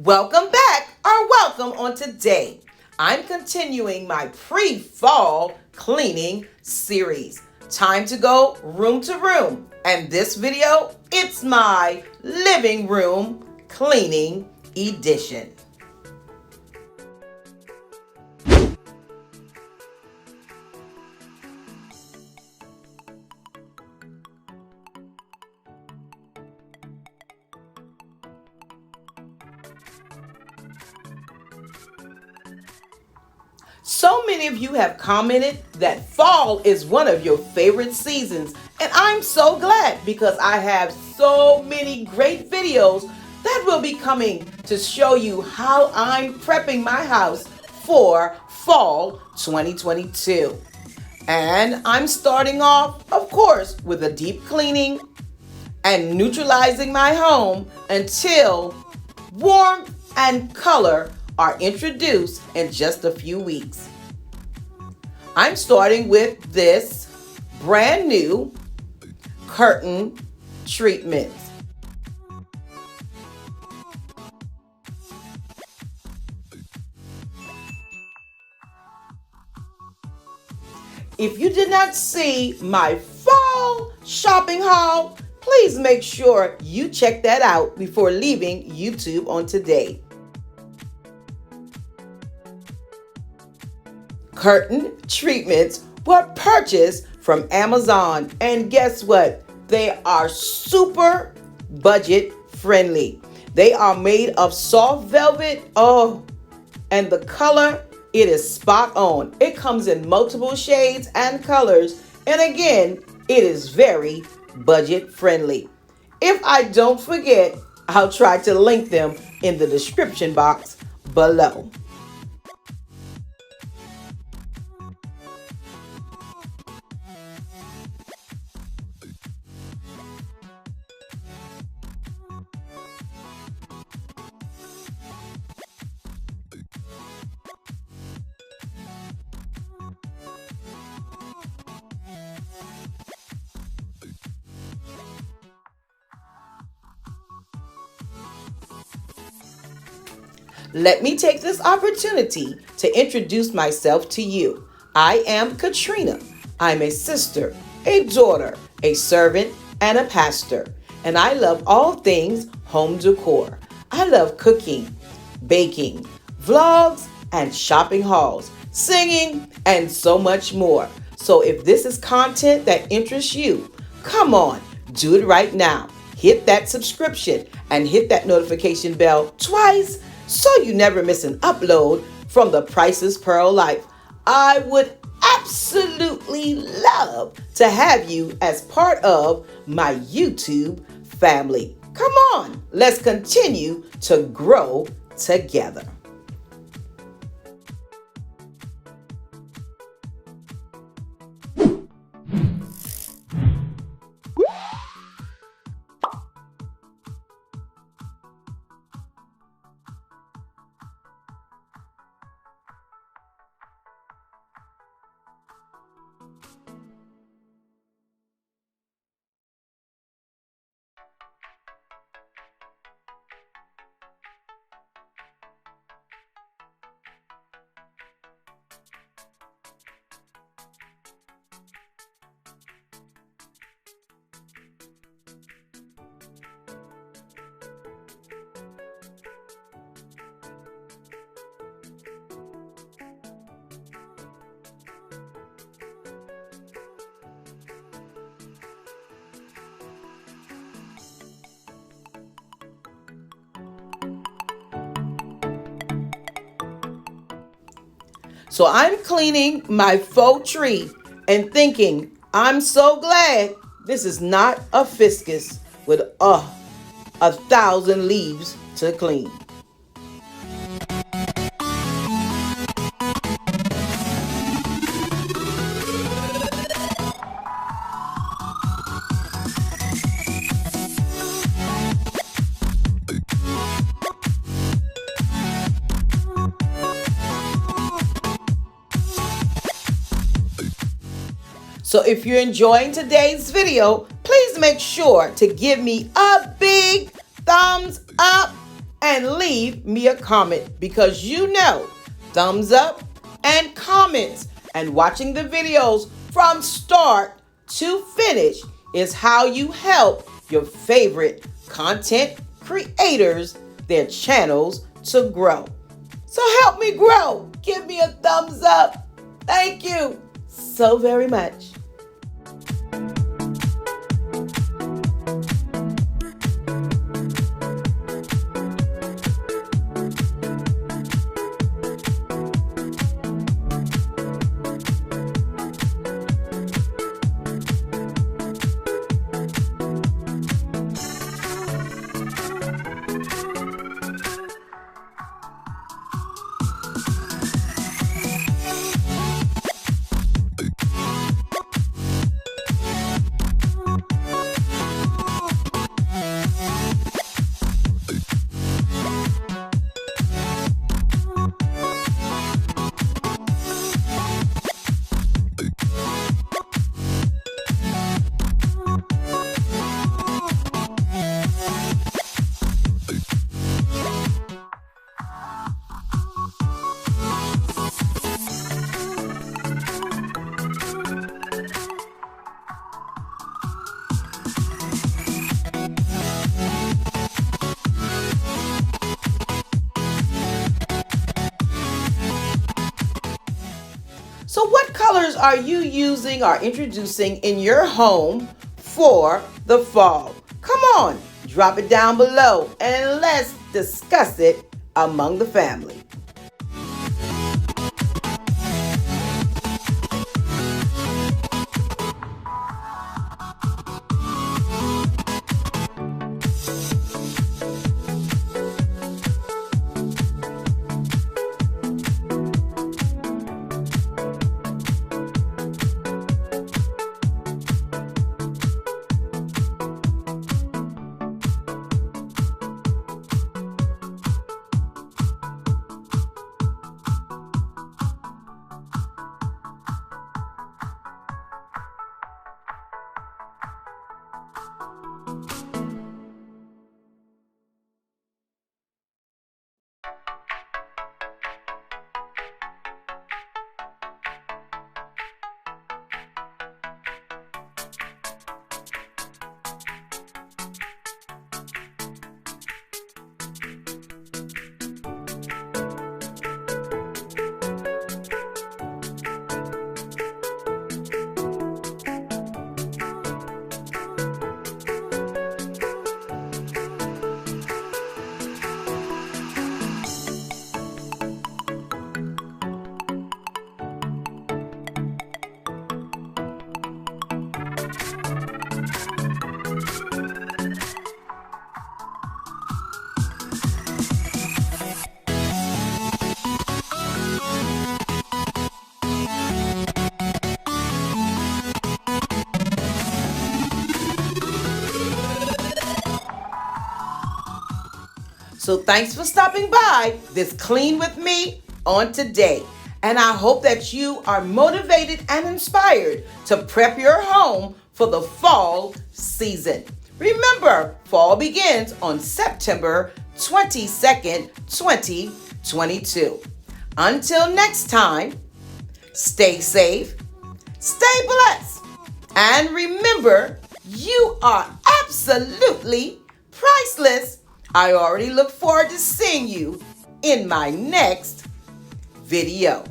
Welcome back or welcome on today. I'm continuing my pre-fall cleaning series. Time to go room to room. And this video, it's my living room cleaning edition. So many of you have commented that fall is one of your favorite seasons, and I'm so glad because I have so many great videos that will be coming to show you how I'm prepping my house for fall 2022. And I'm starting off, of course, with a deep cleaning and neutralizing my home until warmth and color are introduced in just a few weeks. I'm starting with this brand new curtain treatment. If you did not see my fall shopping haul, please make sure you check that out before leaving YouTube on today. Curtain treatments were purchased from Amazon, and guess what? They are super budget friendly. They are made of soft velvet. Oh, and the color, it is spot on. It comes in multiple shades and colors, and again, it is very budget friendly. If I don't forget, I'll try to link them in the description box below. Let me take this opportunity to introduce myself to you. I am Katrina. I'm a sister, a daughter, a servant, and a pastor. And I love all things home decor. I love cooking, baking, vlogs, and shopping hauls, singing, and so much more. So if this is content that interests you, come on, do it right now. Hit that subscription and hit that notification bell twice so you never miss an upload from the Priceless Pearl Life. I would absolutely love to have you as part of my YouTube family. Come on, let's continue to grow together. So I'm cleaning my faux tree and thinking, I'm so glad this is not a fiscus with 1,000 leaves to clean. So if you're enjoying today's video, please make sure to give me a big thumbs up and leave me a comment, because you know thumbs up and comments and watching the videos from start to finish is how you help your favorite content creators, their channels, to grow. So help me grow. Give me a thumbs up. Thank you so very much. So what colors are you using or introducing in your home for the fall? Come on, drop it down below and let's discuss it among the family. So thanks for stopping by this Clean with me on today. And I hope that you are motivated and inspired to prep your home for the fall season. Remember, fall begins on September 22nd, 2022. Until next time, stay safe, stay blessed, and remember, you are absolutely priceless. I already look forward to seeing you in my next video.